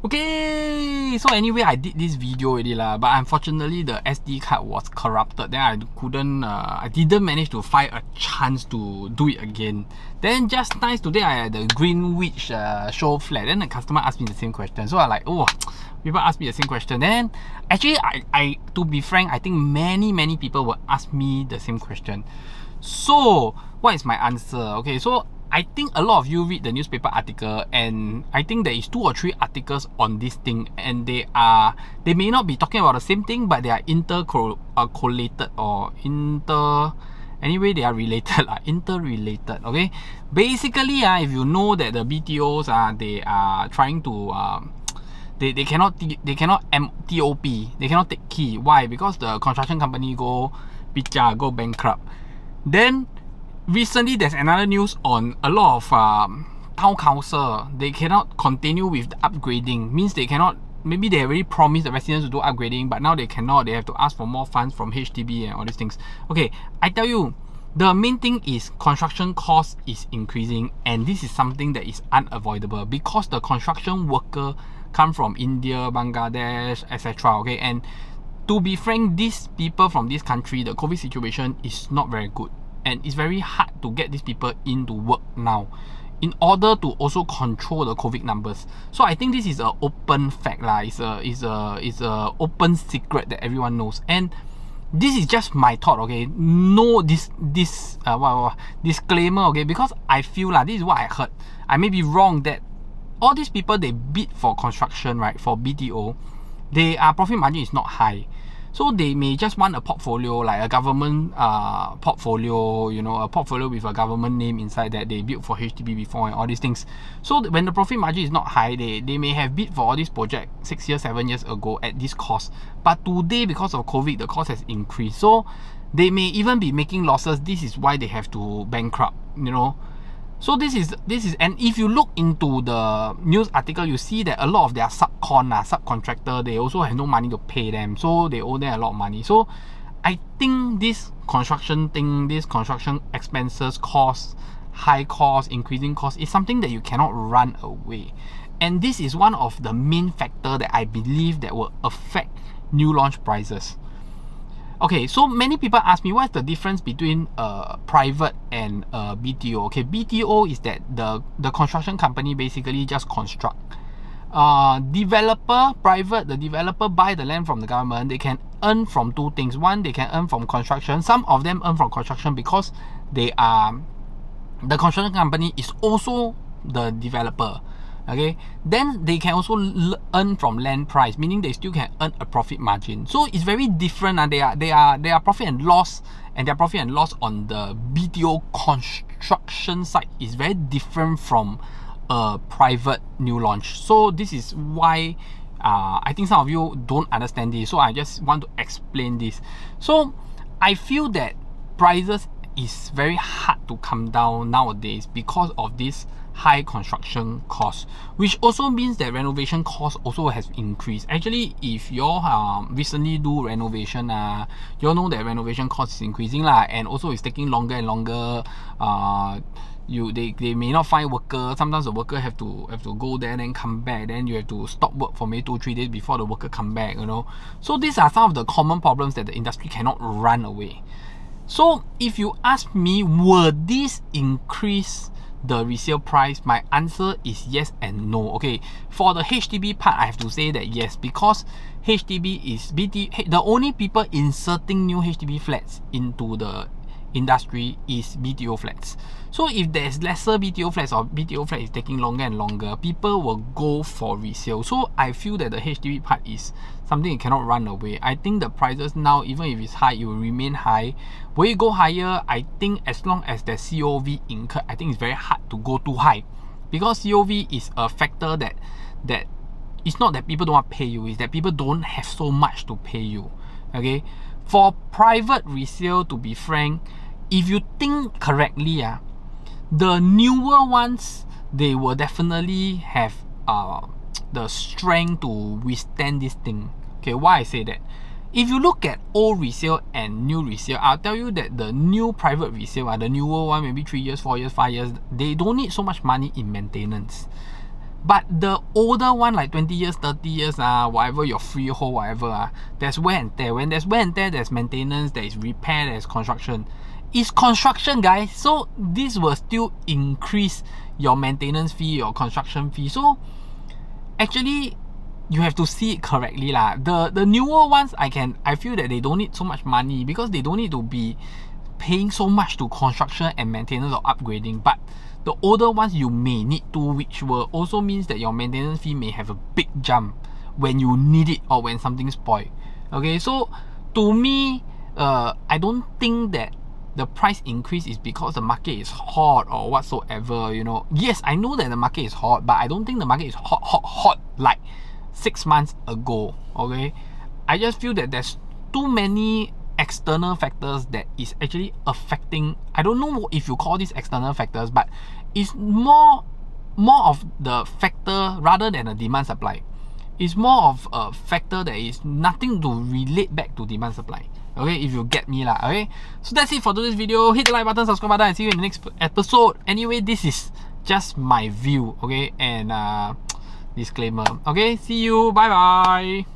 Okay, so anyway, I did this video already lah, but unfortunately the SD card was corrupted. Then I didn't manage to find a chance to do it again. Then just nice today I had the Greenwich show flat. Then the customer asked me the same question. So I like, oh, people ask me the same question. Then actually, I to be frank, I think many people will ask me the same question. So what is my answer? Okay, so I think a lot of you read the newspaper article, and I think there is 2 or 3 articles on this thing, and they may not be talking about the same thing, but they are intercorrelated or anyway they are related interrelated. Okay, basically if you know that the BTOs they are trying to they cannot TOP, they cannot take key. Why? Because the construction company go bankrupt. Then recently, there's another news on a lot of town council. They cannot continue with the upgrading. Means they cannot. Maybe they already promised the residents to do upgrading, but now they cannot. They have to ask for more funds from HDB and all these things. Okay, I tell you, the main thing is construction cost is increasing, and this is something that is unavoidable because the construction worker come from India, Bangladesh, etc. Okay, and to be frank, these people from this country, the COVID situation is not very good. And it's very hard to get these people into work now in order to also control the COVID numbers. So I think this is an open fact lah. It's a open secret that everyone knows. And this is just my thought, okay? No disclaimer, okay? Because I feel this is what I heard. I may be wrong that all these people they bid for construction, right? For BTO, their profit margin is not high. So they may just want a portfolio, like a government portfolio, you know, a portfolio with a government name inside that they built for HDB before and all these things. So when the profit margin is not high, they may have bid for all these projects 6 years, 7 years ago at this cost. But today, because of COVID, the cost has increased. So they may even be making losses. This is why they have to bankrupt, you know. So this is, and if you look into the news article, you see that a lot of their subcontractor, they also have no money to pay them, so they owe them a lot of money. So I think this construction thing, this construction expenses, high cost, increasing cost, is something that you cannot run away. And this is one of the main factor that I believe that will affect new launch prices. Okay, so many people ask me what's the difference between private and BTO. Okay, BTO is that the construction company basically just construct. Developer, private, the developer buy the land from the government. They can earn from 2 things. One, they can earn from construction. Some of them earn from construction because the construction company is also the developer. Okay, then they can also earn from land price, meaning they still can earn a profit margin. So it's very different. They are profit and loss, and their profit and loss on the BTO construction side is very different from a private new launch. So this is why I think some of you don't understand this. So I just want to explain this. So I feel that prices is very hard to come down nowadays because of this high construction cost, which also means that renovation cost also has increased. Actually, if you recently do renovation, you all know that renovation cost is increasing lah, and also it's taking longer and longer. They may not find worker. Sometimes the worker have to go there and then come back. Then you have to stop work for maybe 2-3 days before the worker come back. You know, so these are some of the common problems that the industry cannot run away. So if you ask me, will this increase the resale price? My answer is yes and no. Okay, for the HDB part, I have to say that yes, because HDB is the only people inserting new HDB flats into the industry is BTO flats. So if there's lesser BTO flats or BTO flat is taking longer and longer, people will go for resale. So I feel that the HDB part is something you cannot run away. I think the prices now, even if it's high, it will remain high. Will it go higher? I think as long as the COV incurred, I think it's very hard to go too high, because COV is a factor that it's not that people don't want to pay you, it's that people don't have so much to pay you. Okay, for private resale, to be frank, if you think correctly, the newer ones, they will definitely have the strength to withstand this thing. Okay, why I say that? If you look at old resale and new resale, I'll tell you that the new private resale, the newer one, maybe 3 years, 4 years, 5 years, they don't need so much money in maintenance. But the older one, like 20 years, 30 years, whatever your freehold, whatever, there's wear and tear. When there's wear and tear, there's maintenance, there's repair, there's construction. It's construction, guys. So this will still increase your maintenance fee, your construction fee. So actually, you have to see it correctly lah. The newer ones, I feel that they don't need so much money because they don't need to be paying so much to construction and maintenance or upgrading. But the older ones you may need to, which will also means that your maintenance fee may have a big jump when you need it or when something spoiled. Okay, so to me, I don't think that the price increase is because the market is hot or whatsoever, you know. Yes, I know that the market is hot, but I don't think the market is hot like 6 months ago. Okay, I just feel that there's too many external factors that is actually affecting. I don't know if you call these external factors, but it's more of the factor rather than a demand supply. It's more of a factor that is nothing to relate back to demand supply. Okay, if you get me lah. Okay, so that's it for today's video. Hit the like button, subscribe button, and see you in the next episode. Anyway, this is just my view. Okay, and disclaimer. Okay, see you. Bye bye.